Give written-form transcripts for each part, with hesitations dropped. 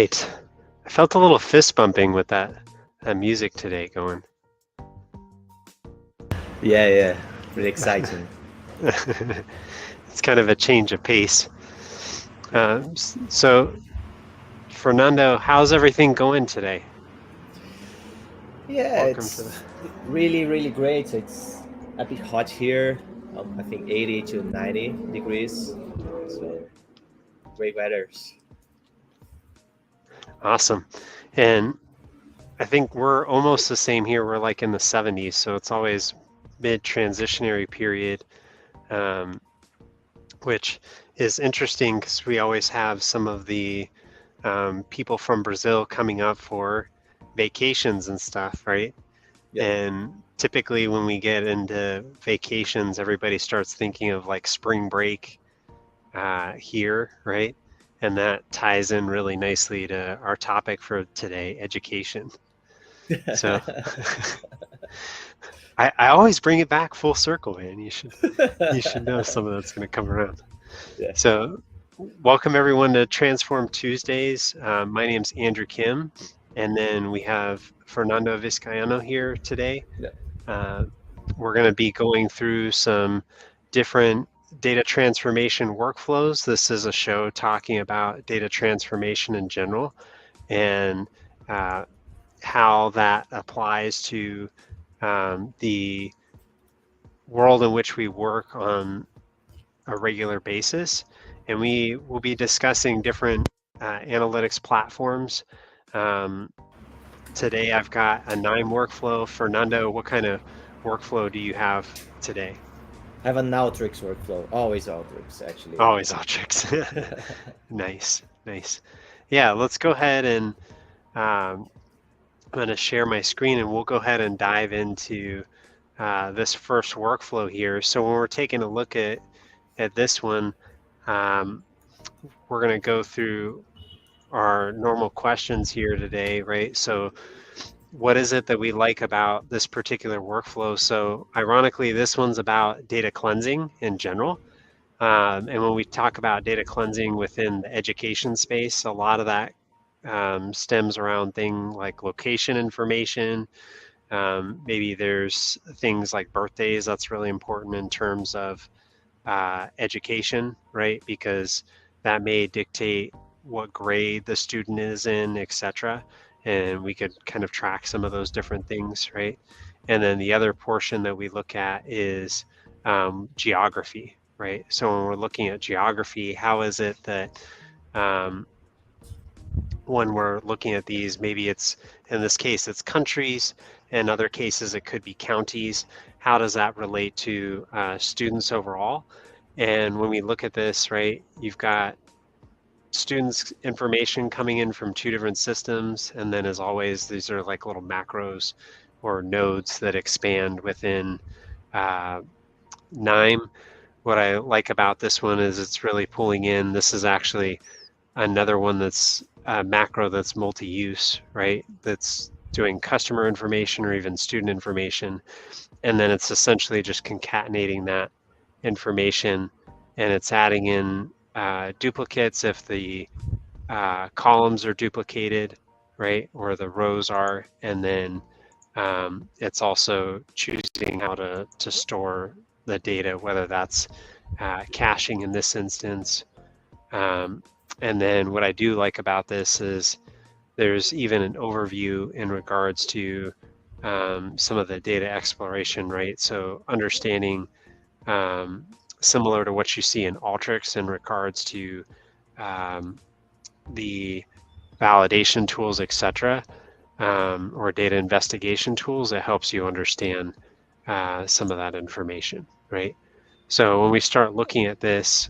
right. I felt a little fist bumping with that music today going. Yeah, really exciting. It's kind of a change of pace. So, Fernando, how's everything going today? Yeah, Welcome to the. it's really great. It's a bit hot here. I think 80 to 90 degrees. So great weathers. Awesome. And I think we're almost the same here. We're like in the 70s, so it's always mid-transitionary period, um, which is interesting because we always have some of the people from Brazil coming up for vacations and stuff, right? Yeah. And typically when we get into vacations, everybody starts thinking of like spring break here, right? And that ties in really nicely to our topic for today, education. So I always bring it back full circle, man. You should know some of that's going to come around. Yeah. So welcome everyone to Transform Tuesdays. My name's Andrew Kim, and then we have Fernando Vizcaino here today. Yeah. We're going to be going through some different data transformation workflows. This is a show talking about data transformation in general and how that applies to the world in which we work on a regular basis. And we will be discussing different analytics platforms. Today I've got a NIME workflow. Fernando, what kind of workflow do you have today? I have an Alteryx workflow. Always Alteryx, actually. Always Alteryx. Nice. Yeah, let's go ahead and I'm going to share my screen and we'll go ahead and dive into this first workflow here. So when we're taking a look at this one, we're going to go through our normal questions here today, right? So what is it that we like about this particular workflow? So ironically, this one's about data cleansing in general. And when we talk about data cleansing within the education space, a lot of that stems around things like location information. Maybe there's things like birthdays. That's really important in terms of education, right? Because that may dictate what grade the student is in, etc. And we could kind of track some of those different things, right? And then the other portion that we look at is geography, right? So when we're looking at geography, how is it that when we're looking at these, maybe it's, in this case, it's countries, in other cases, it could be counties. How does that relate to students overall? And when we look at this, right, you've got students' information coming in from two different systems. And then as always, these are like little macros or nodes that expand within NIME. What I like about this one is it's really pulling in, this is actually another one that's a macro that's multi-use, right? That's doing customer information or even student information. And then it's essentially just concatenating that information and it's adding in duplicates if the columns are duplicated, right? Or the rows are, and then it's also choosing how to store the data, whether that's caching in this instance. And then what I do like about this is there's even an overview in regards to some of the data exploration, right? So understanding similar to what you see in Alteryx in regards to the validation tools, etc., or data investigation tools, it helps you understand some of that information, right? So when we start looking at this,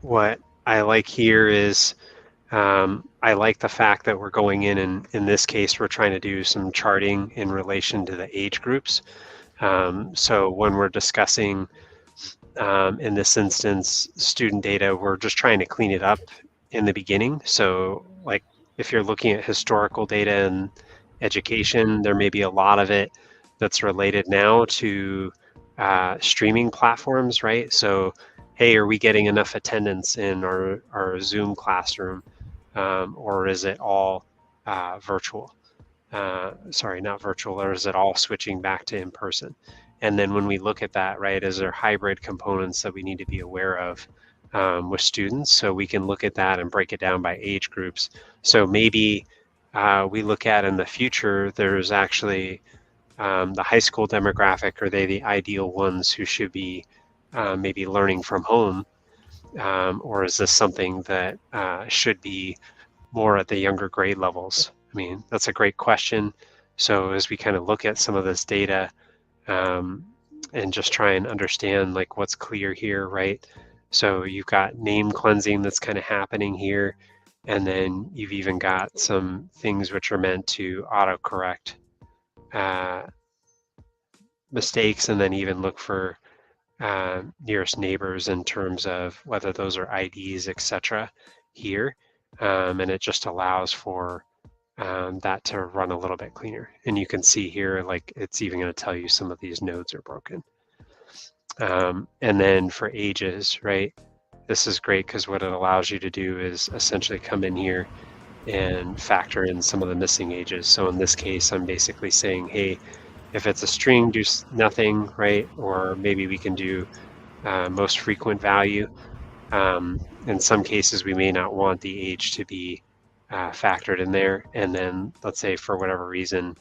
what I like here is I like the fact that we're going in this case, we're trying to do some charting in relation to the age groups. So when we're discussing, in this instance, student data, we're just trying to clean it up in the beginning. So like if you're looking at historical data and education, there may be a lot of it that's related now to streaming platforms, right? So hey, are we getting enough attendance in our Zoom classroom, or is it all virtual? Sorry, not virtual, or is it all switching back to in person? And then when we look at that, right, is there hybrid components that we need to be aware of with students? So we can look at that and break it down by age groups. So maybe we look at in the future, there's actually the high school demographic. Are they the ideal ones who should be maybe learning from home? Or is this something that should be more at the younger grade levels? I mean, that's a great question. So as we kind of look at some of this data and just try and understand like what's clear here, right? So you've got name cleansing that's kind of happening here. And then you've even got some things which are meant to autocorrect mistakes, and then even look for nearest neighbors in terms of whether those are IDs, etc. here. And it just allows for that to run a little bit cleaner. And you can see here, like it's even going to tell you some of these nodes are broken. And then for ages, right? This is great because what it allows you to do is essentially come in here and factor in some of the missing ages. So in this case, I'm basically saying, hey, if it's a string, do nothing, right? Or maybe we can do most frequent value. In some cases, we may not want the age to be factored in there. And then let's say for whatever reason,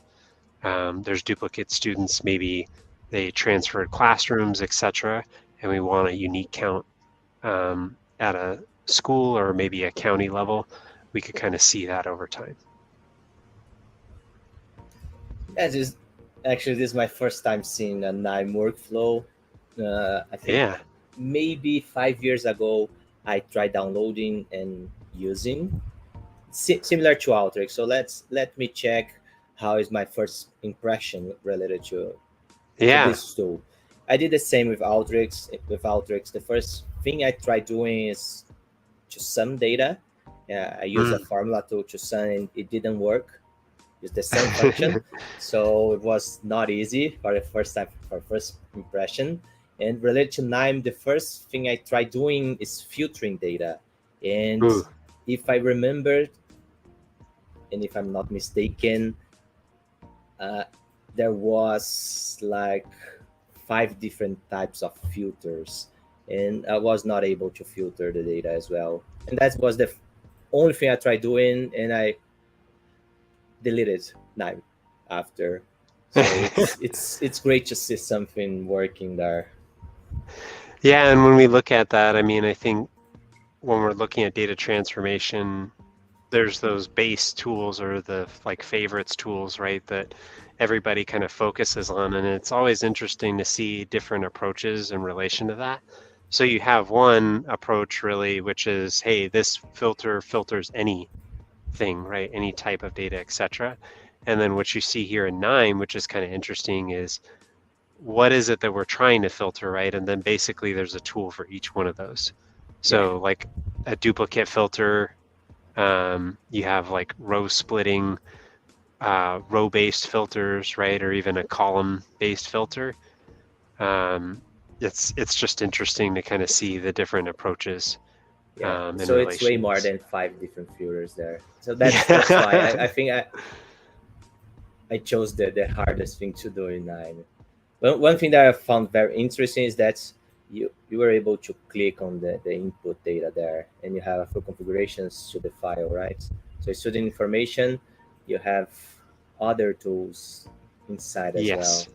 there's duplicate students, maybe they transferred classrooms, etc. And we want a unique count at a school or maybe a county level. We could kind of see that over time. Yeah, actually, this is my first time seeing a KNIME workflow. I think maybe 5 years ago, I tried downloading and using similar to Alteryx. So let me check how is my first impression related to this tool. I did the same with Alteryx. With Alteryx, the first thing I tried doing is to sum data. I used a formula to sum, and it didn't work. Use the sum function, so it was not easy for the first time, for first impression. And related to KNIME, the first thing I tried doing is filtering data. And if I remember, and if I'm not mistaken, there was like 5 different types of filters, and I was not able to filter the data as well. And that was the only thing I tried doing, and I deleted KNIME after. So it's great to see something working there. Yeah, and when we look at that, I mean, I think when we're looking at data transformation, there's those base tools or the like favorites tools, right, that everybody kind of focuses on. And it's always interesting to see different approaches in relation to that. So you have one approach really, which is, hey, this filter filters anything, right, any type of data, etc. And then what you see here in KNIME, which is kind of interesting, is what is it that we're trying to filter, right? And then basically there's a tool for each one of those. So like a duplicate filter, you have like row splitting, row-based filters, right? Or even a column-based filter. It's just interesting to kind of see the different approaches. So it's way more than 5 different filters there. So that's why I think I chose the hardest thing to do in KNIME. One thing that I found very interesting is that you were able to click on the input data there, and you have full configurations to the file, right? So student information, you have other tools inside as well.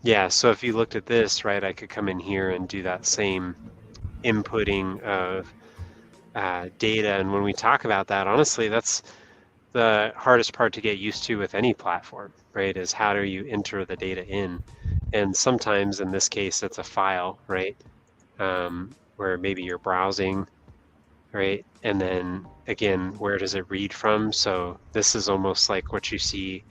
Yeah, so if you looked at this, right, I could come in here and do that same inputting of data. And when we talk about that, honestly, that's the hardest part to get used to with any platform, right, is how do you enter the data in? And sometimes in this case, it's a file, right, where maybe you're browsing, right? And then again, where does it read from? So this is almost like what you see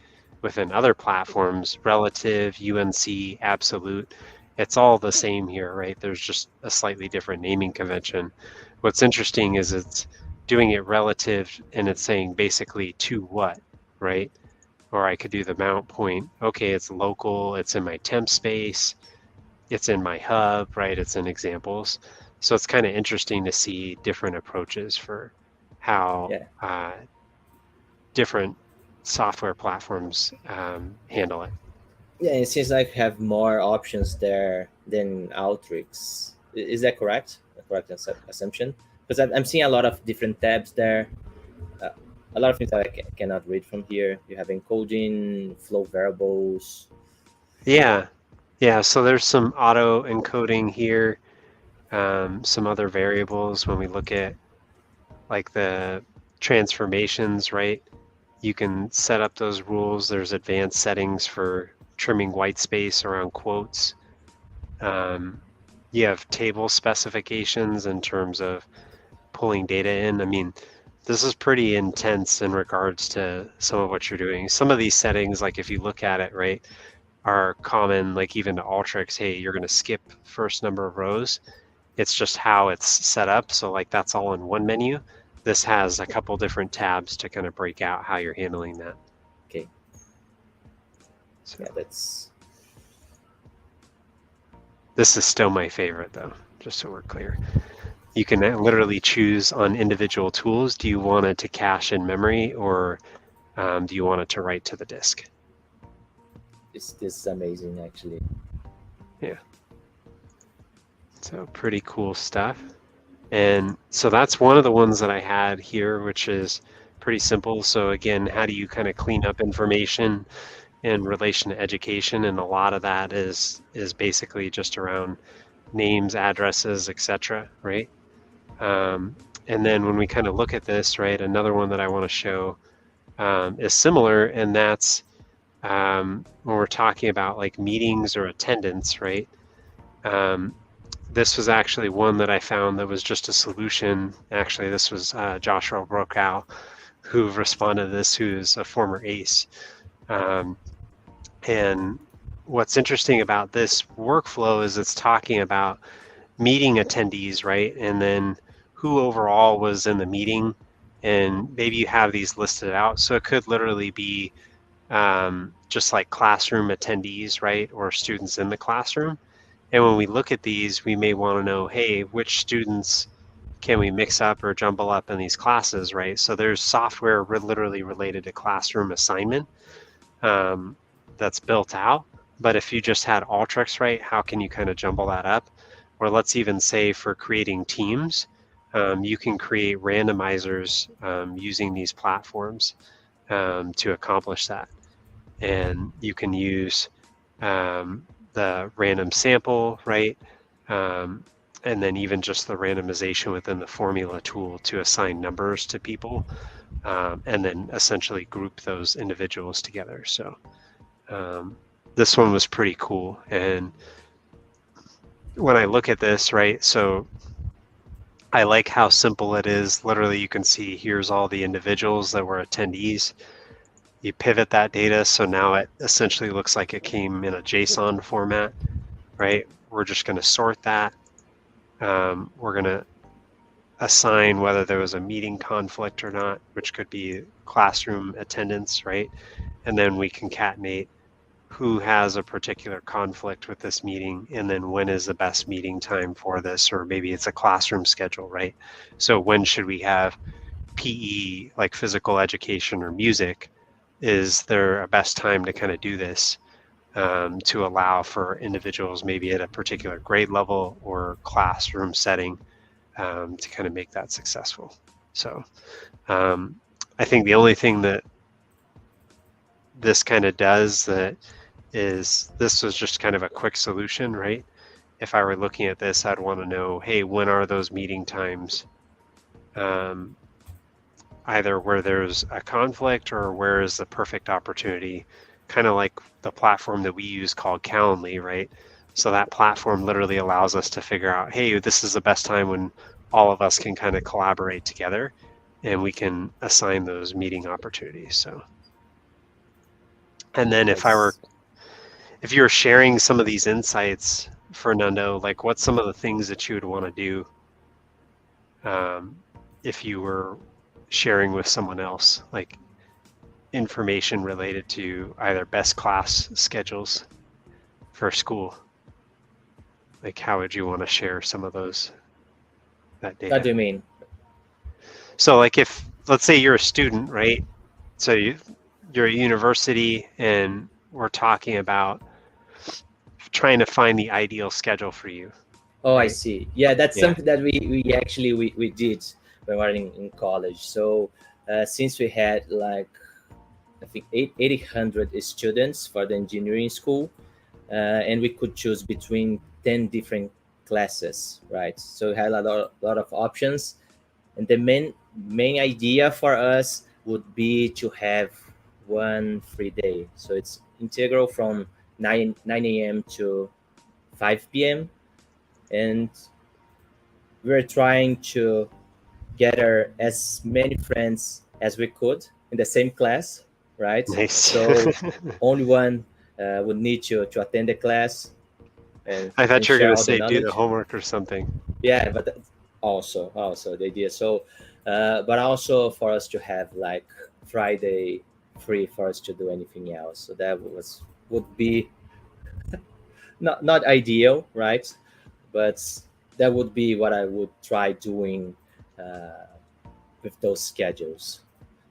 within other platforms, relative, UNC, absolute. It's all the same here, right? There's just a slightly different naming convention. What's interesting is it's doing it relative, and it's saying basically to what, right? Or I could do the mount point. Okay, it's local, it's in my temp space, it's in my hub, right? It's in examples. So it's kind of interesting to see different approaches for how different software platforms handle it. Yeah, it seems like have more options there than Alteryx. Is that correct? A correct assumption? Because I'm seeing a lot of different tabs there. Uh, a lot of things that I cannot read from here. You have encoding, flow variables. Yeah, yeah. So there's some auto encoding here, some other variables when we look at like the transformations, right? You can set up those rules. There's advanced settings for trimming white space around quotes. You have table specifications in terms of pulling data in. I mean, this is pretty intense in regards to some of what you're doing. Some of these settings, like if you look at it, right, are common, like even to Alteryx, hey, you're going to skip first number of rows. It's just how it's set up. So like that's all in one menu. This has a couple different tabs to kind of break out how you're handling that. Okay. So yeah, that's. This is still my favorite though, just so we're clear. You can literally choose on individual tools. Do you want it to cache in memory or do you want it to write to the disk? This is amazing, actually. Yeah. So pretty cool stuff. And so that's one of the ones that I had here, which is pretty simple. So again, how do you kind of clean up information in relation to education? And a lot of that is basically just around names, addresses, etc. Right? And then when we kind of look at this, right, another one that I want to show is similar, and that's when we're talking about like meetings or attendance, right? This was actually one that I found that was just a solution. Actually, this was Joshua Brokow who responded to this, who's a former ACE. And what's interesting about this workflow is it's talking about meeting attendees, right? And then who overall was in the meeting. And maybe you have these listed out. So it could literally be just like classroom attendees, right? Or students in the classroom. And when we look at these, we may want to know, hey, which students can we mix up or jumble up in these classes, right? So there's software literally related to classroom assignment that's built out. But if you just had Alteryx, right, how can you kind of jumble that up? Or let's even say for creating teams, you can create randomizers using these platforms to accomplish that. And you can use the random sample, right? And then even just the randomization within the formula tool to assign numbers to people, and then essentially group those individuals together. So this one was pretty cool. And when I look at this, right, so I like how simple it is. Literally, you can see here's all the individuals that were attendees. You pivot that data, so now it essentially looks like it came in a JSON format, right? We're just going to sort that. We're going to assign whether there was a meeting conflict or not, which could be classroom attendance, right? And then we concatenate who has a particular conflict with this meeting, and then when is the best meeting time for this, or maybe it's a classroom schedule, right? So when should we have PE, like physical education or music? Is there a best time to kind of do this to allow for individuals maybe at a particular grade level or classroom setting to kind of make that successful? So I think the only thing that this kind of does that is this was just kind of a quick solution, right? If I were looking at this, I'd want to know, hey, when are those meeting times? Either where there's a conflict or where is the perfect opportunity, kind of like the platform that we use called Calendly, right? So that platform literally allows us to figure out, hey, this is the best time when all of us can kind of collaborate together and we can assign those meeting opportunities. So, and then if you were sharing some of these insights, Fernando, like what's some of the things that you would want to do if you were sharing with someone else, like information related to either best class schedules for school? Like, how would you want to share some of that data? What do you mean? So like if, let's say you're a student, right? So you're a university and we're talking about trying to find the ideal schedule for you, Oh, I right? see. Yeah, that's Yeah. something that we actually we did when we were in college. So since we had like I think 800 students for the engineering school, and we could choose between 10 different classes, right? So we had lot of options, and the main idea for us would be to have one free day. So it's integral from 9 a.m. to 5 p.m. and we're trying to gather as many friends as we could in the same class, right? Nice. So only one would need to attend the class I thought and you were share going to all the say do the knowledge. homework or something. Yeah, but that's also the idea. So, but also for us to have like Friday free for us to do anything else. So that would be not ideal, right? But that would be what I would try doing uh, with those schedules.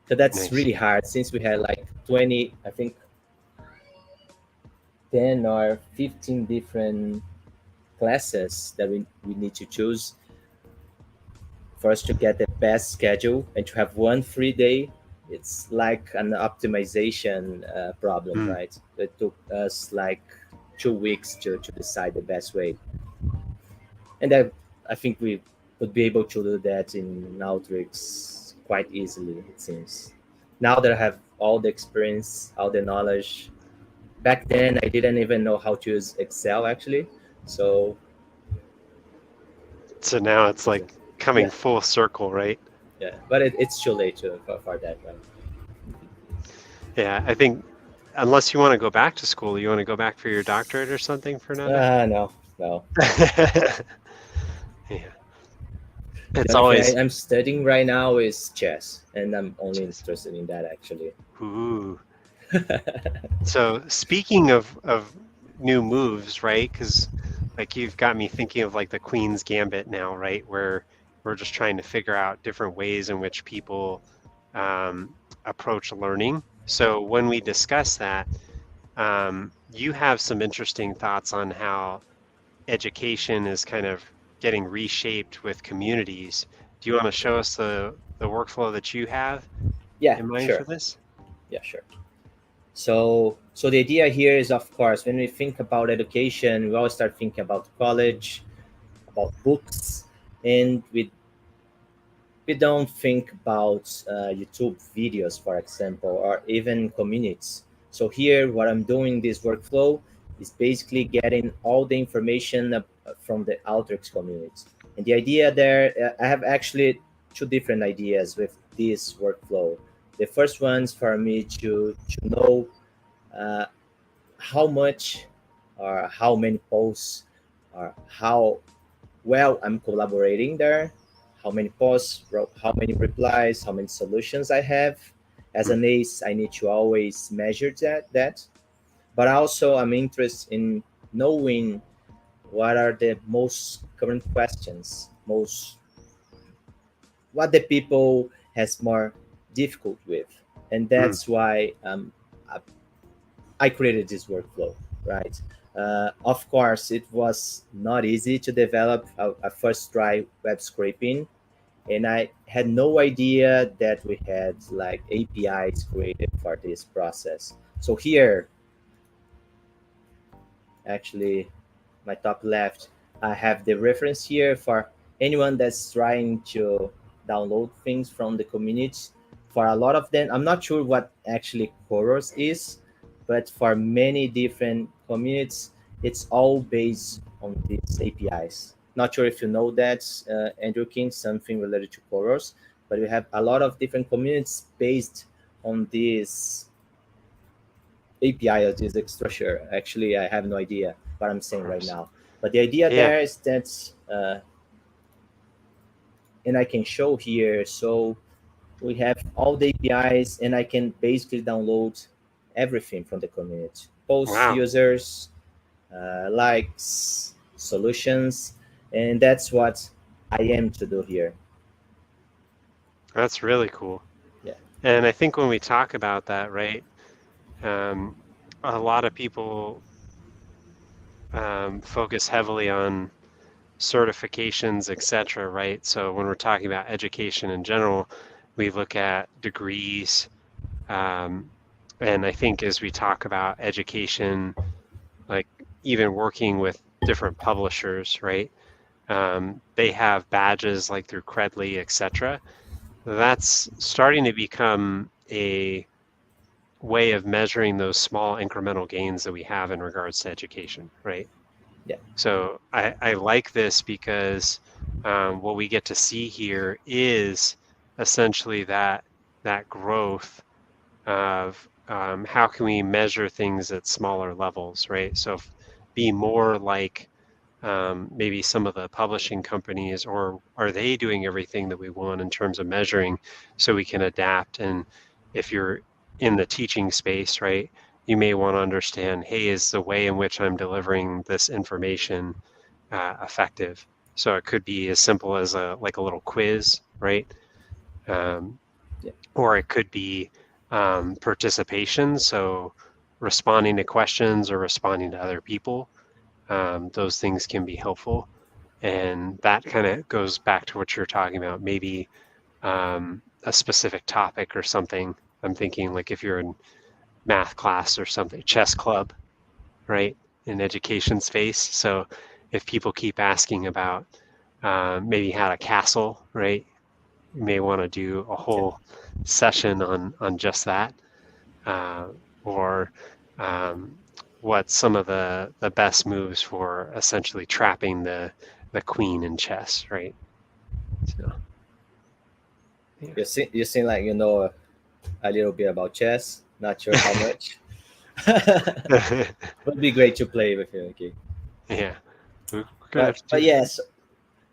So that's Nice. really hard since we had like 20, I think 10 or 15 different classes that we need to choose for us to get the best schedule and to have one free day. It's like an optimization problem, Mm, right? It took us like 2 weeks to decide the best way. And I think we would be able to do that in Alteryx quite easily, it seems. Now that I have all the experience, all the knowledge, back then I didn't even know how to use Excel actually. So so now it's like coming yeah, full circle, right? yeah, but it's too late for that, right? Yeah, I think unless you want to go back to school, you want to go back for your doctorate or something, Fernando? No, no. Yeah, The it's only thing always I'm studying right now is chess, and I'm only just, interested in that actually. ooh. So speaking of new moves, right? Because like you've got me thinking of like the Queen's Gambit now, right? Where we're just trying to figure out different ways in which people approach learning. So when we discuss that, you have some interesting thoughts on how education is kind of getting reshaped with communities. Do you want to show us the workflow that you have Yeah, in mind for sure. this? Yeah, sure. So the idea here is, of course, when we think about education, we always start thinking about college, about books, and we don't think about YouTube videos, for example, or even communities. So here, what I'm doing this workflow is basically getting all the information from the Alteryx community. And the idea there, I have actually two different ideas with this workflow. The first one's for me to know uh, how much or how many posts or how well I'm collaborating there, how many posts, how many replies, how many solutions I have. As Hmm. an ace, I need to always measure that. But also, I'm interested in knowing what are the most current questions, most what the people has more difficult with, and Hmm. that's why I created this workflow, right? Of course, it was not easy to develop. I first tried web scraping, and I had no idea that we had like APIs created for this process. So here, actually, my top left, I have the reference here for anyone that's trying to download things from the community. For a lot of them, I'm not sure what actually Chorus is, but for many different communities, it's all based on these APIs. Not sure if you know that, Andrew King, something related to Chorus, but we have a lot of different communities based on this API of this structure. Actually, I have no idea what I'm Of saying right course. now. But the idea Yeah. there is that, and I can show here. So we have all the APIs, and I can basically download everything from the community: posts, Wow. users, likes. solutions, and that's what I am to do here. That's really cool. Yeah. And I think when we talk about that, right, a lot of people focus heavily on certifications, etc., right? So when we're talking about education in general, we look at degrees. And I think as we talk about education, like even working with different publishers, right? They have badges like through Credly, etc. That's starting to become a way of measuring those small incremental gains that we have in regards to education, right? Yeah. So I like this because what we get to see here is essentially that growth of how can we measure things at smaller levels, right? So be more like maybe some of the publishing companies, or are they doing everything that we want in terms of measuring so we can adapt? And if you're in the teaching space, right, you may want to understand, hey, is the way in which I'm delivering this information effective? So it could be as simple as a little quiz, right? Um, Yeah. or it could be participation, so responding to questions or responding to other people. Those things can be helpful. And that kind of goes back to what you're talking about, maybe a specific topic or something. I'm thinking like if you're in math class or something, chess club, right, in education space. So if people keep asking about maybe how to castle, right, you may want to do a Yeah. whole session on just that, uh, or um, what some of the best moves for essentially trapping the queen in chess, right? So yeah. You seem like you know a little bit about chess. Not sure how much. Would be great to play with you. Okay. Yeah, we're gonna have to But do that. yes.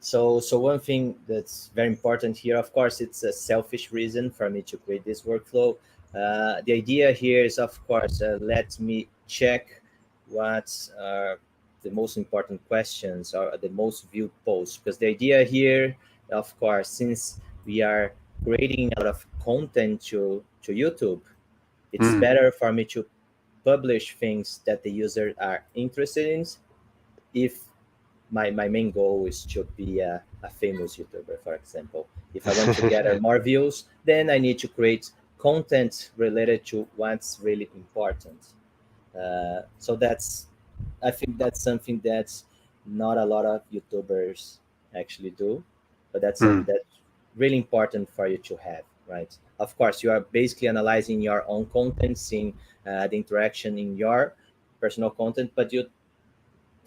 So one thing that's very important here, of course, it's a selfish reason for me to create this workflow. The idea here is, of course, let me check what are the most important questions or the most viewed posts. Because the idea here, of course, since we are creating a lot of content to YouTube, it's Mm. better for me to publish things that the users are interested in. If my main goal is to be a famous YouTuber, for example. If I want to gather more views, then I need to create content related to what's really important. So that's, I think that's something that's not a lot of YouTubers actually do, but that's something Mm. that's really important for you to have, right? Of course, you are basically analyzing your own content, seeing the interaction in your personal content, but you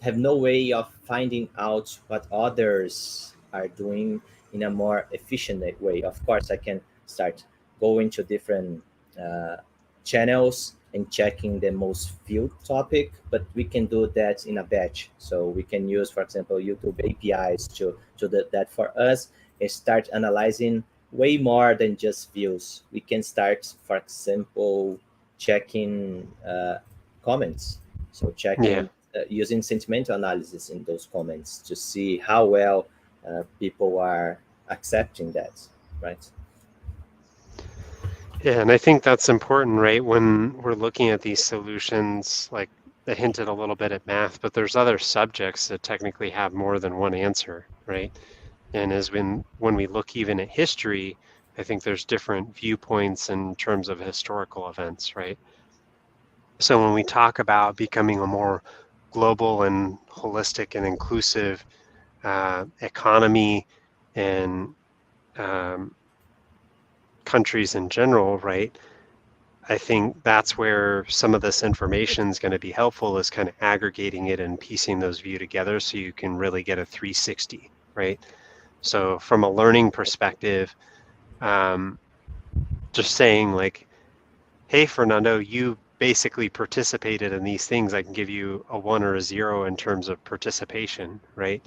have no way of finding out what others are doing in a more efficient way. Of course, I can start going to different uh, channels and checking the most viewed topic, but we can do that in a batch. So we can use, for example, YouTube APIs to do that for us and start analyzing way more than just views. We can start, for example, checking comments. So Yeah. checking using sentimental analysis in those comments to see how well people are accepting that, right? Yeah, and I think that's important, right? When we're looking at these solutions, like I hinted a little bit at math, but there's other subjects that technically have more than one answer, right? And as when we look even at history, I think there's different viewpoints in terms of historical events, right? So when we talk about becoming a more global and holistic and inclusive economy and um, countries in general, right? I think that's where some of this information is going to be helpful, is kind of aggregating it and piecing those view together so you can really get a 360, right? So from a learning perspective, um, just saying like, hey, Fernando, you basically participated in these things. I can give you a 1 or a 0 in terms of participation, right?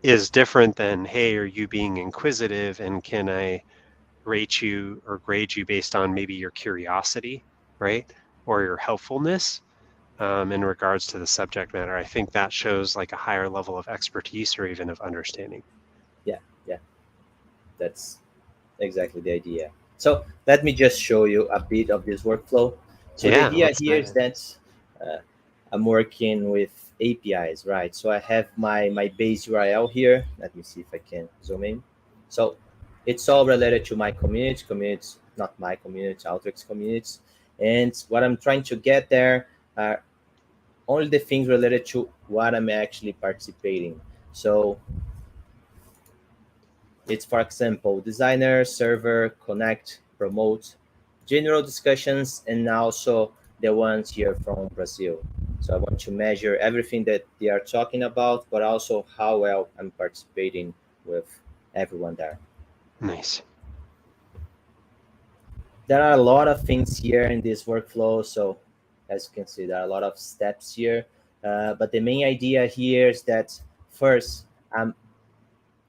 Is different than, hey, are you being inquisitive and can I rate you or grade you based on maybe your curiosity, right? Or your helpfulness. in regards to the subject matter. I think that shows like a higher level of expertise or even of understanding. Yeah, that's exactly the idea. So let me just show you a bit of this workflow. So the Yeah, idea let's here dive is in. that I'm working with APIs, right? So I have my base URL here. Let me see if I can zoom in. So it's all related to my community, not my community, Alteryx communities. And what I'm trying to get there are only the things related to what I'm actually participating. So it's, for example, designer, server, connect, promote, general discussions, and also the ones here from Brazil. So I want to measure everything that they are talking about, but also how well I'm participating with everyone there. Nice. There are a lot of things here in this workflow. So as you can see, there are a lot of steps here. But the main idea here is that first, I'm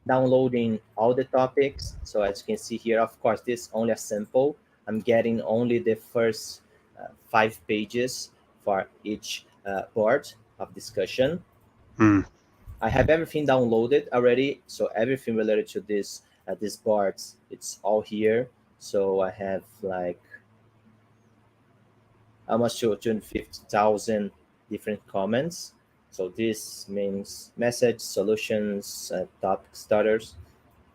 downloading all the topics. So as you can see here, of course, this is only a sample. I'm getting only the first 5 pages for each board of discussion. Hmm. I have everything downloaded already. So everything related to this these boards, it's all here. So I have like almost 250,000 different comments. So this means message, solutions, topic starters.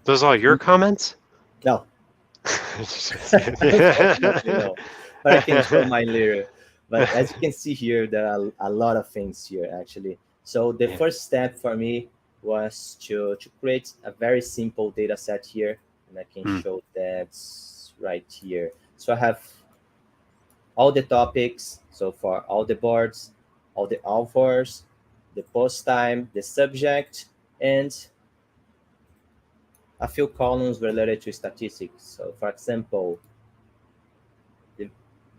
Those all your comments? No, Just unfortunately, kidding. no. But I can show mine later. But as you can see here, there are a lot of things here actually. So the Yeah. first step for me was to create a very simple data set here. And I can Hmm. show that right here. So I have all the topics. So for all the boards, all the authors, the post time, the subject, and a few columns related to statistics. So for example, the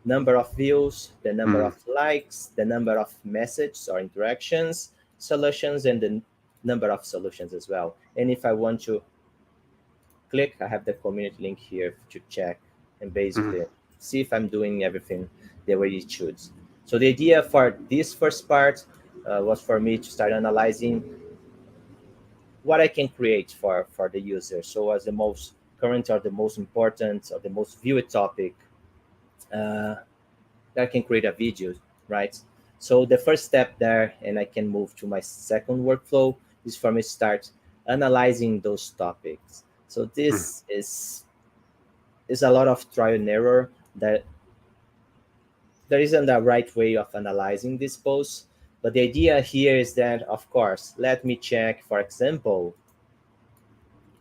number of views, the number Hmm. of likes, the number of messages or interactions, solutions, and the number of solutions as well. And if I want to click, I have the community link here to check and Hmm. basically see if I'm doing everything the way it should. So the idea for this first part was for me to start analyzing what I can create for the user. So as the most current or the most important or the most viewed topic, uh, I can create a video, right? So the first step there, and I can move to my second workflow, is for me to start analyzing those topics. So Hmm. this is a lot of trial and error. That there isn't a right way of analyzing this post, but the idea here is that, of course, let me check, for example,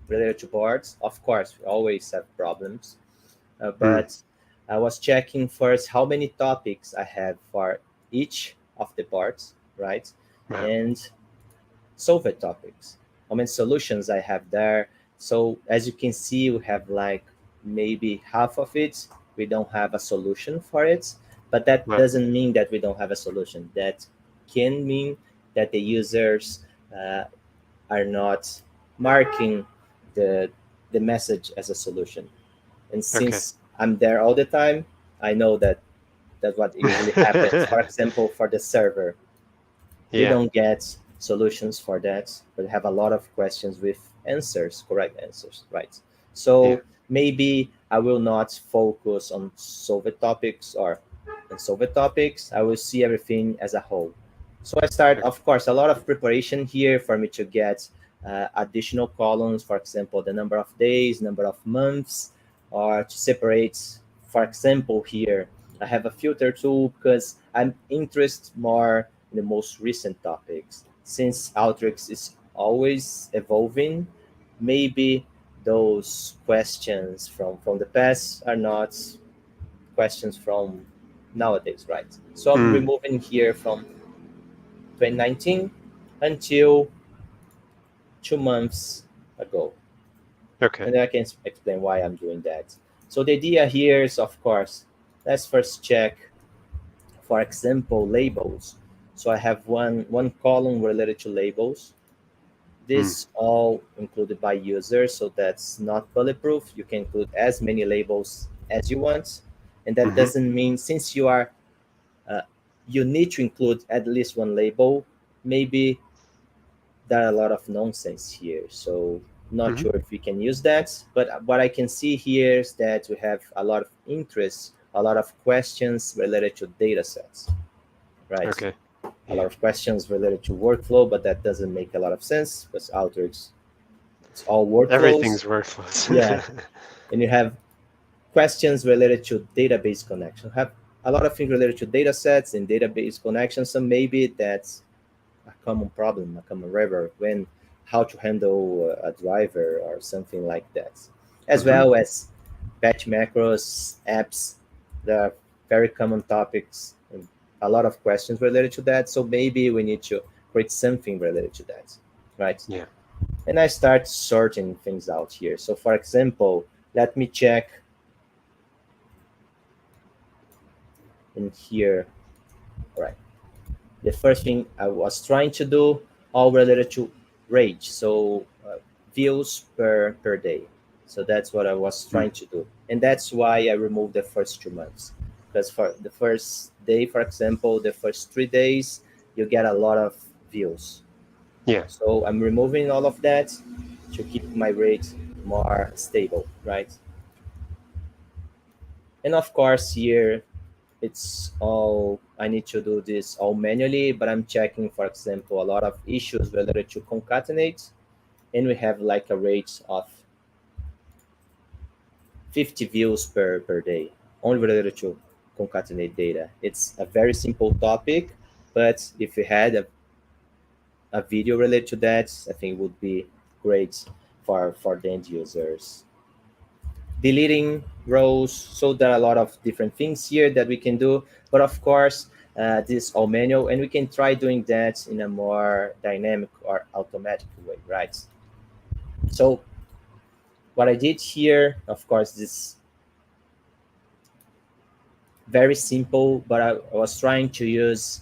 related to boards. Of course, we always have problems, Hmm. but I was checking first how many topics I have for each of the parts, right? Wow. And solve topics, how many solutions I have there. So as you can see, we have like maybe half of it. We don't have a solution for it, but that Wow. doesn't mean that we don't have a solution. That can mean that the users are not marking the the message as a solution. And Okay. since I'm there all the time, I know that that's what usually happens. For example, for the server, we Yeah. don't get solutions for that, but have a lot of questions with answers, correct answers, right? Yeah. So maybe I will not focus on solved topics or unsolved topics. I will see everything as a whole. So I start, Okay. of course, a lot of preparation here for me to get additional columns, for example, the number of days, number of months, or to separate, for example, here, I have a filter tool because I'm interested more in the most recent topics. Since Alteryx is always evolving, maybe those questions from the past are not questions from nowadays, right? So I'm Hmm. removing here from 2019 until 2 months ago. Okay. And then I can explain why I'm doing that. So the idea here is, of course, let's first check, for example, labels. So I have one column related to labels. Hmm. This all included by users, so that's not bulletproof. You can include as many labels as you want, and that Hmm. doesn't mean since you are you need to include at least one label. Maybe there are a lot of nonsense here, so not sure if we can use that. But what I can see here is that we have a lot of interest, a lot of questions related to data sets, right? Okay. A lot of questions related to workflow, but that doesn't make a lot of sense because Alteryx, it's all workflows. Everything's workflows. Yeah, and you have questions related to database connection. Have a lot of things related to data sets and database connections. So maybe that's a common problem, a common error when how to handle a driver or something like that. As well as batch macros, apps, there are very common topics, and a lot of questions related to that. So maybe we need to create something related to that, right? Yeah. And I start sorting things out here. So for example, let me check in here. All right. The first thing I was trying to do, all related to rage, so views per day. So that's what I was trying to do, and that's why I removed the first 2 months. Because for the first day, for example, the first 3 days, you get a lot of views. Yeah. So I'm removing all of that to keep my rate more stable, right? And of course, here it's all I need to do this all manually, but I'm checking, for example, a lot of issues related to concatenate, and we have like a rate of 50 views per day, only related to concatenate data. It's a very simple topic, but if we had a video related to that, I think it would be great for the end users. Deleting rows, so there are a lot of different things here that we can do, but of course this all manual, and we can try doing that in a more dynamic or automatic way, right? So what I did here, of course, this very simple, but I was trying to use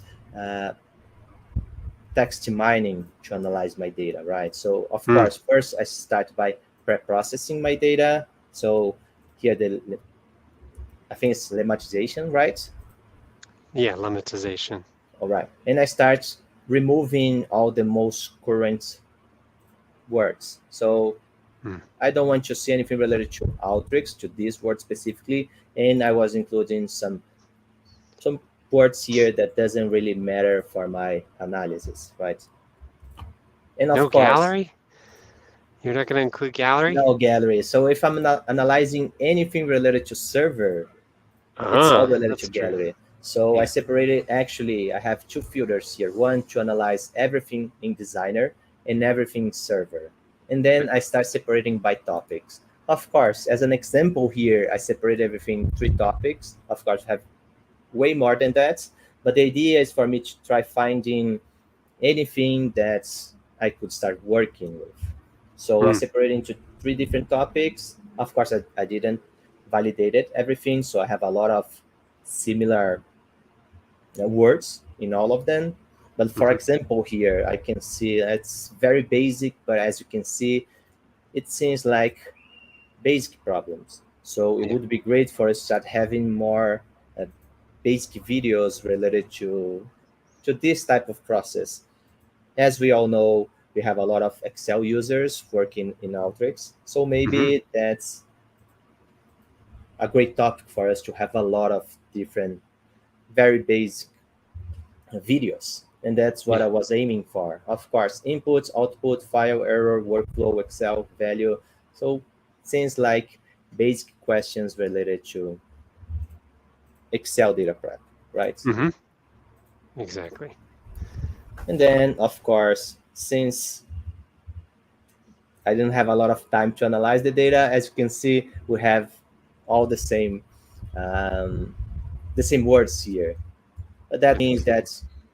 text mining to analyze my data, right? So of course, first I start by pre-processing my data. So here I think it's lemmatization, right? Yeah, lemmatization. All right. And I start removing all the most current words. So I don't want to see anything related to Alteryx, to this word specifically. And I was including some words here that doesn't really matter for my analysis, right? And of No course, gallery? You're not going to include gallery? no gallery. So if I'm not analyzing anything related to server, it's all related to gallery. So I separated, actually, I have 2 filters here. One to analyze everything in Designer and everything in server. And then I start separating by topics. Of course, as an example here, I separate everything in 3 topics. Of course, I have way more than that. But the idea is for me to try finding anything that I could start working with. So I separated into 3 different topics. Of course, I didn't validate everything, so I have a lot of similar words in all of them. But for example, here I can see it's very basic, but as you can see, it seems like basic problems. So it would be great for us to start having more basic videos related to this type of process. As we all know, we have a lot of Excel users working in Alteryx, so maybe that's a great topic for us to have a lot of different, very basic videos. And that's what I was aiming for. Of course, inputs, output, file, error, workflow, Excel, value. So things like basic questions related to Excel data prep, right? Exactly. And then, of course, since I didn't have a lot of time to analyze the data, as you can see, we have all um, the same words here. But that means that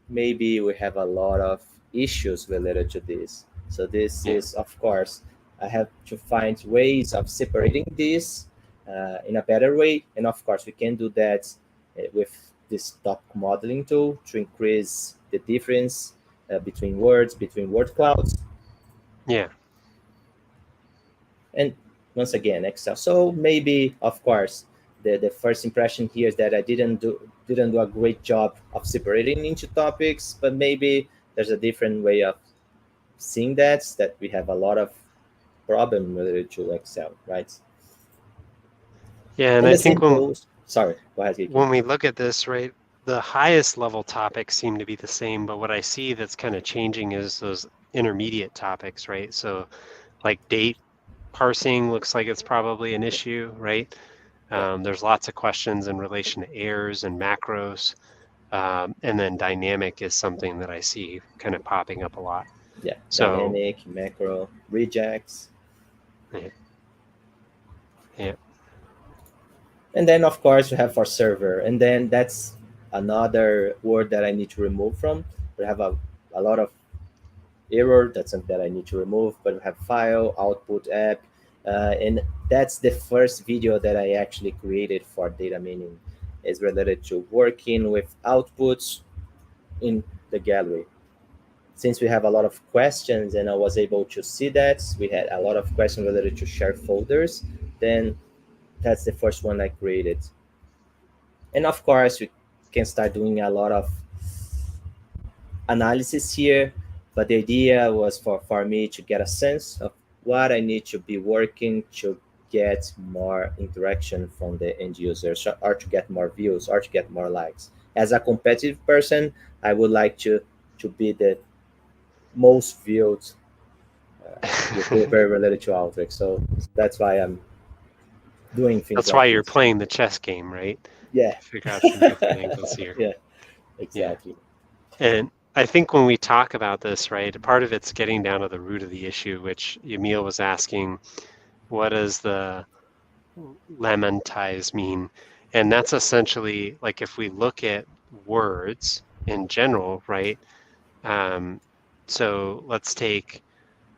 maybe we have a lot of issues related to this. So this is, of course, I have to find ways of separating this in a better way. And of course, we can do that with this topic modeling tool to increase the difference between words, between word clouds. Yeah. And once again, Excel. So maybe, of course, the first impression here is that I didn't do a great job of separating into topics, but maybe there's a different way of seeing that we have a lot of problem related to Excel, right? Yeah, and And I the think simple, sorry, go ahead, Kiki. when we look at this, right, the highest level topics seem to be the same, but what I see that's kind of changing is those intermediate topics, right? So like date parsing looks like it's probably an issue, right? Yeah, There's lots of questions in relation to errors and macros. And then dynamic is something that I see kind of popping up a lot. yeah, So dynamic, macro, rejects. yeah, yeah, And then of course we have for server, and then that's another word that I need to remove from. We have a lot of error, that's something that I need to remove, but we have file, output, app, and that's the first video that I actually created for data mining. Is related to working with outputs in the gallery. Since we have a lot of questions and I was able to see that, we had a lot of questions related to share folders, then that's the first one I created. And of course, we can start doing a lot of analysis here, but the idea was for me to get a sense of what I need to be working to get more interaction from the end users, or to get more views, or to get more likes. As a competitive person, I would like to be the most viewed YouTuber related to Alteryx. So that's why I'm doing things that's why like you're this. playing the chess game, right? Yeah. Figure out some different angles here. Yeah, Yeah. exactly. And I think when we talk about this, right, part of it's getting down to the root of the issue, which Emil was asking, what does the lamentize mean? And that's essentially like if we look at words in general, right? So let's take,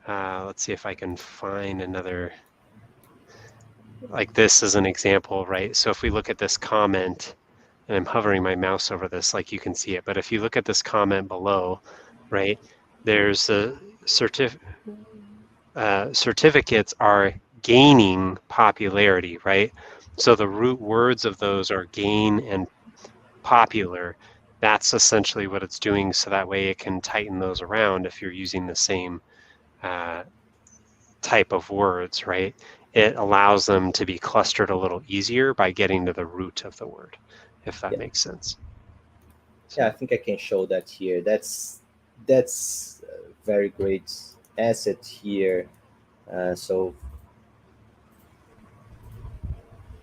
let's see if I can find another, like this as an example, right? So if we look at this comment, and I'm hovering my mouse over this like you can see it, but if you look at this comment below, right, there's a certificates are gaining popularity, right? So the root words of those are gain and popular. That's essentially what it's doing, so that way it can tighten those around if you're using the same uh, type of words, right? It allows them to be clustered a little easier by getting to the root of the word, if that Yeah. makes sense. Yeah, I So, think I can show that here. That's a very great asset here. So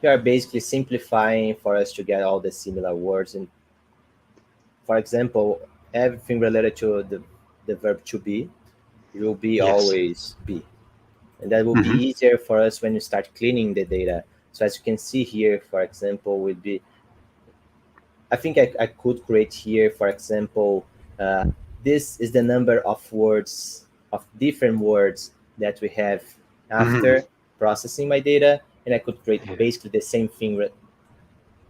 we are basically simplifying for us to get all the similar words. And for example, everything related to the verb to be will be yes. always be. And that will be Mm-hmm. easier for us when you start cleaning the data. So as you can see here, for example, would be, I think I could create here, for example, uh, this is the number of words, of different words that we have Mm-hmm. after processing my data. And I could create Yeah. basically the same thing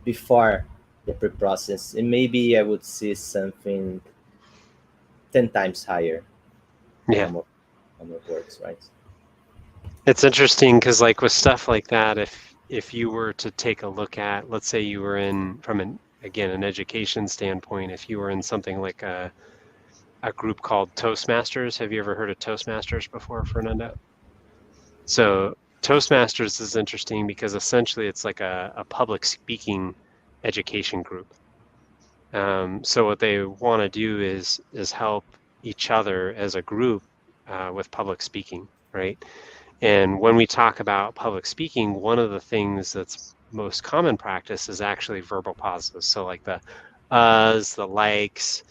before the pre-process. And maybe I would see something 10 times higher Yeah. number of words, right? It's interesting because like with stuff like that, if you were to take a look at, let's say you were in from an education standpoint, if you were in something like a group called Toastmasters. Have you ever heard of Toastmasters before, Fernando? So Toastmasters is interesting because essentially it's like a public speaking education group. So what they want to do is help each other as a group with public speaking, right? And when we talk about public speaking, one of the things that's most common practice is actually verbal pauses. So like the uhs, the likes,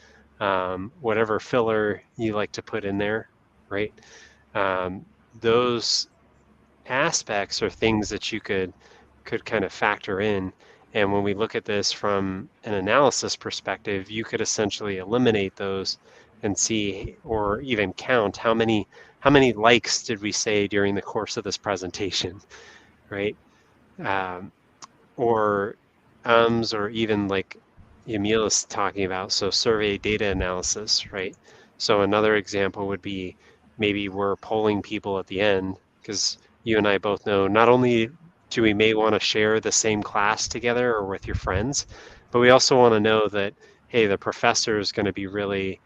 whatever filler you like to put in there, right? Those aspects are things that you could kind of factor in. And when we look at this from an analysis perspective, you could essentially eliminate those and see, or even count how many likes did we say during the course of this presentation, right? Um, or or even like Emil is talking about, so survey data analysis, right? So another example would be maybe we're polling people at the end, because you and I both know not only we may want to share the same class together or with your friends, but we also want to know that, hey, the professor is going to be really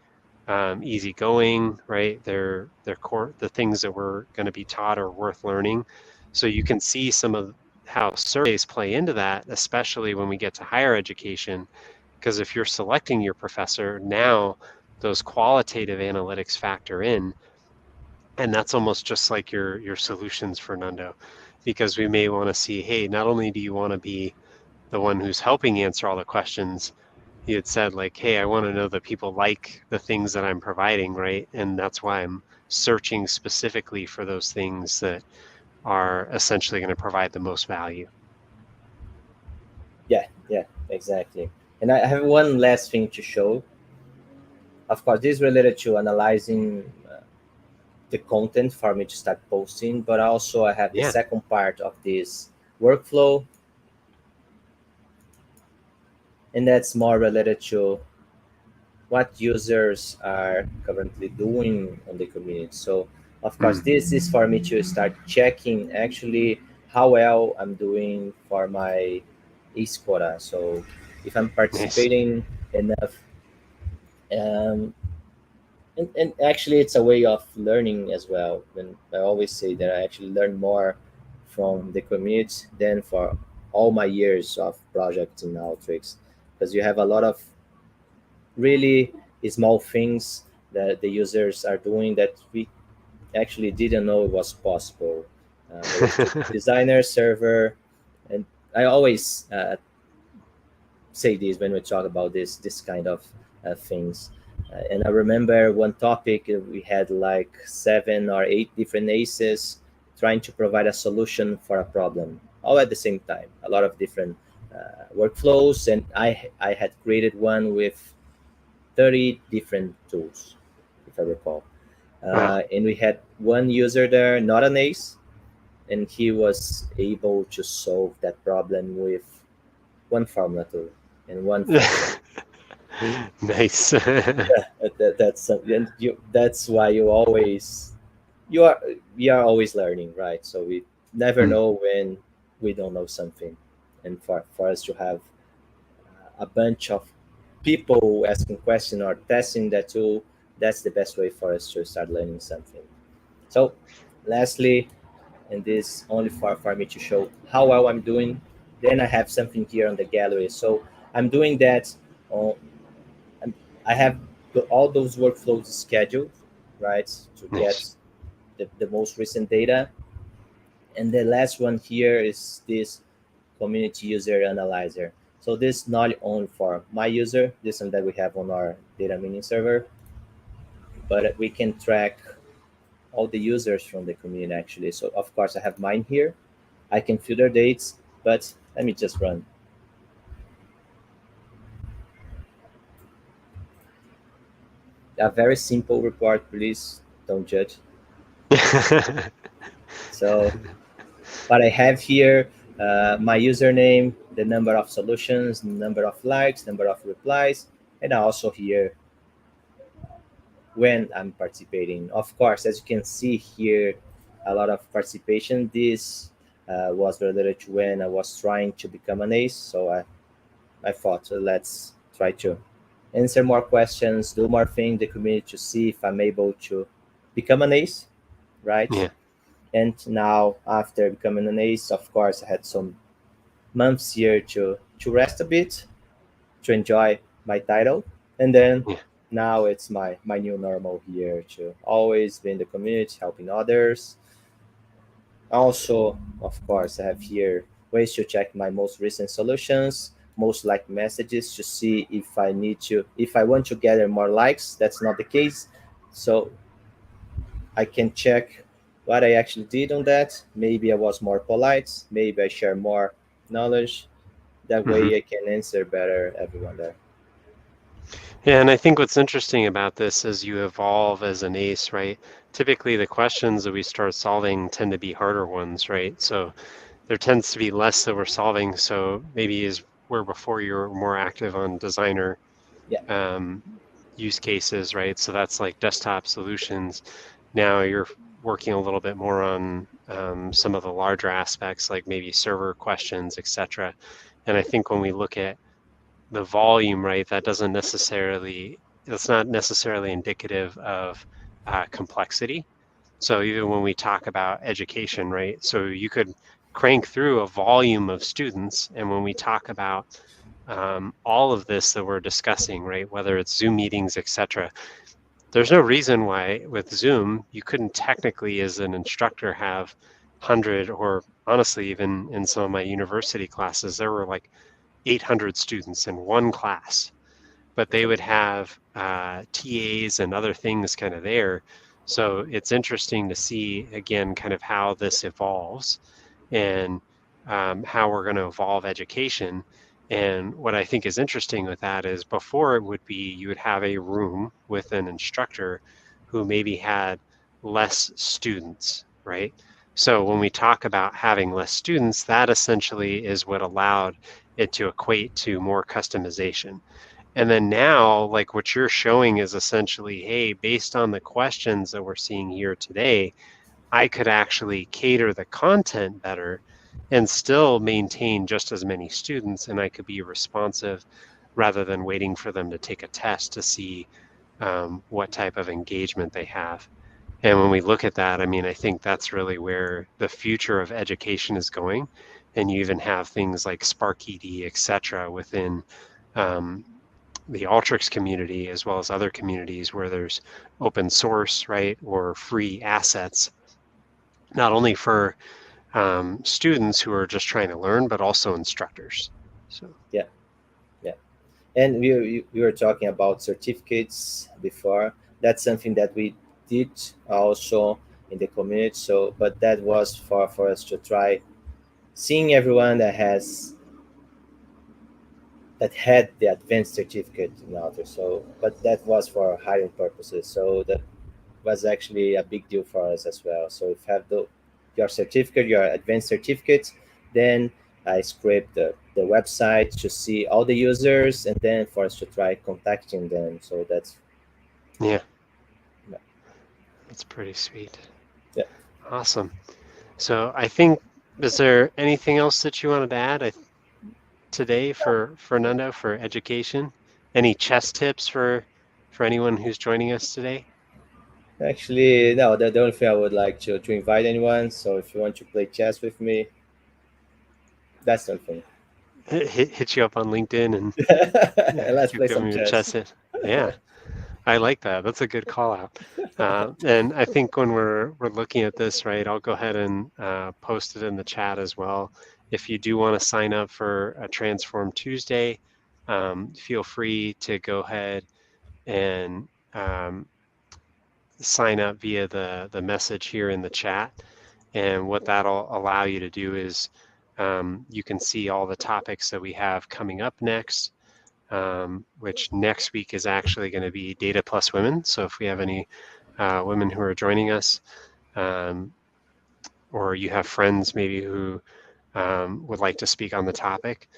easygoing, right? Their core, the things that we're going to be taught are worth learning. So you can see some of how surveys play into that, especially when we get to higher education, because if you're selecting your professor now, those qualitative analytics factor in, and that's almost just like your solutions, Fernando, because we may want to see, hey, not only do you want to be the one who's helping answer all the questions, he had said like, hey, I want to know that people like the things that I'm providing, right? And that's why I'm searching specifically for those things that are essentially going to provide the most value. Yeah, exactly. And I have one last thing to show. Of course, this is related to analyzing the content for me to start posting, but also I have the Yeah. second part of this workflow, and that's more related to what users are currently doing on the community. So, of course, Mm. this is for me to start checking actually how well I'm doing for my ACE quota. So, if I'm Nice. participating enough, um, and actually, it's a way of learning as well. And I always say that I actually learn more from the community than for all my years of projects in Alteryx, because you have a lot of really small things that the users are doing that we actually didn't know it was possible related to designer server. And I always say this when we talk about this kind of things. And I remember one topic we had like 7 or 8 different aces trying to provide a solution for a problem all at the same time. A lot of different workflows, and I had created one with 30 different tools, if I recall. Wow. And we had one user there, not an ace, and he was able to solve that problem with one formula tool and one function. Nice. That's why you are we are always learning, right? So we never Mm. know when we don't know something, and for us to have a bunch of people asking questions or testing that tool, that's the best way for us to start learning something. So, lastly, and this only for me to show how well I'm doing. Then I have something here on the gallery. So I'm doing that. On, I'm, I have all those workflows scheduled, right, to Nice. get the most recent data. And the last one here is this community user analyzer. So this not only for my user, this one that we have on our data mining server, but we can track all the users from the community actually. So of course I have mine here. I can filter dates, but let me just run. A very simple report, please don't judge. So what I have here, my username, the number of solutions, number of likes, number of replies, and also here when I'm participating. Of course, as you can see here, a lot of participation. This was related to when I was trying to become an ace. So I thought, let's try to answer more questions, do more things in the community to see if I'm able to become an ace, right? Yeah. And now, after becoming an ace, of course, I had some months here to rest a bit, to enjoy my title, and then Yeah. now it's my new normal here to always be in the community, helping others. Also, of course, I have here ways to check my most recent solutions, most liked messages to see if I want to gather more likes. That's not the case. So I can check what I actually did on that. Maybe I was more polite. Maybe I share more knowledge. That Hmm. way I can answer better everyone there. Yeah, and I think what's interesting about this as you evolve as an ace, right? Typically, the questions that we start solving tend to be harder ones, right? So there tends to be less that we're solving. So maybe as where before you were more active on designer Yeah. um, use cases, right? So that's like desktop solutions. Now you're working a little bit more on some of the larger aspects like maybe server questions, etc. And I think when we look at the volume, right, that's not necessarily indicative of complexity. So even when we talk about education, right, so you could crank through a volume of students, and when we talk about all of this that we're discussing, right, whether it's Zoom meetings, etc., there's no reason why with Zoom you couldn't technically, as an instructor, have 100, or honestly, even in some of my university classes, there were like 800 students in one class, but they would have TAs and other things kind of there. So it's interesting to see, again, kind of how this evolves and how we're going to evolve education. And what I think is interesting with that is before it would be you would have a room with an instructor who maybe had less students, right? So when we talk about having less students, that essentially is what allowed it to equate to more customization. And then now, like what you're showing is essentially, hey, based on the questions that we're seeing here today, I could actually cater the content better and still maintain just as many students, and I could be responsive rather than waiting for them to take a test to see what type of engagement they have. And when we look at that, I mean, I think that's really where the future of education is going. And you even have things like SparkED, et cetera, within the Alteryx community, as well as other communities where there's open source, right, or free assets, not only for students who are just trying to learn, but also instructors. So Yeah, yeah. And we were talking about certificates before. That's something that we did also in the community. So, but that was for us to try seeing everyone that had the advanced certificate in Alteryx. So, but that was for hiring purposes. So that was actually a big deal for us as well. So if you have your certificate, your advanced certificate, then I scrape the website to see all the users, and then for us to try contacting them. So that's yeah, yeah. that's pretty sweet. Yeah. Awesome. So I think, is there anything else that you wanted to add today for Fernando for education? Any chess tips for anyone who's joining us today? Actually, no. The only thing I would like to invite anyone. So if you want to play chess with me, that's the only thing. Hit you up on LinkedIn and Let's keep play giving some me a chess. chess hit. Yeah, I like that. That's a good call out. And I think when we're looking at this, right, I'll go ahead and post it in the chat as well. If you do want to sign up for a Transform Tuesday, feel free to go ahead and sign up via the message here in the chat. And what that'll allow you to do is you can see all the topics that we have coming up next, which next week is actually going to be Data Plus Women. So if we have any women who are joining us, or you have friends maybe who would like to speak on the topic,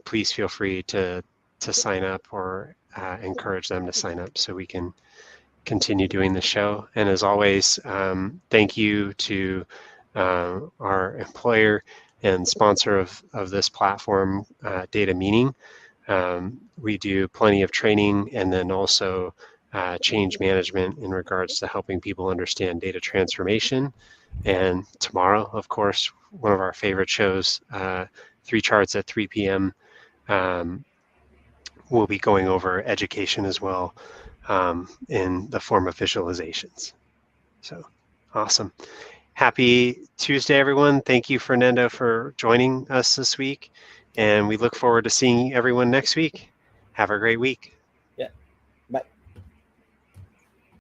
please feel free to sign up or encourage them to sign up so we can continue doing the show. And as always, thank you to our employer and sponsor of this platform, Data Meaning. We do plenty of training and then also change management in regards to helping people understand data transformation. And tomorrow, of course, one of our favorite shows, 3 Charts at 3 p.m. We'll be going over education as well in the form of visualizations. So awesome. Happy Tuesday, everyone. Thank you, Fernando, for joining us this week. And we look forward to seeing everyone next week. Have a great week.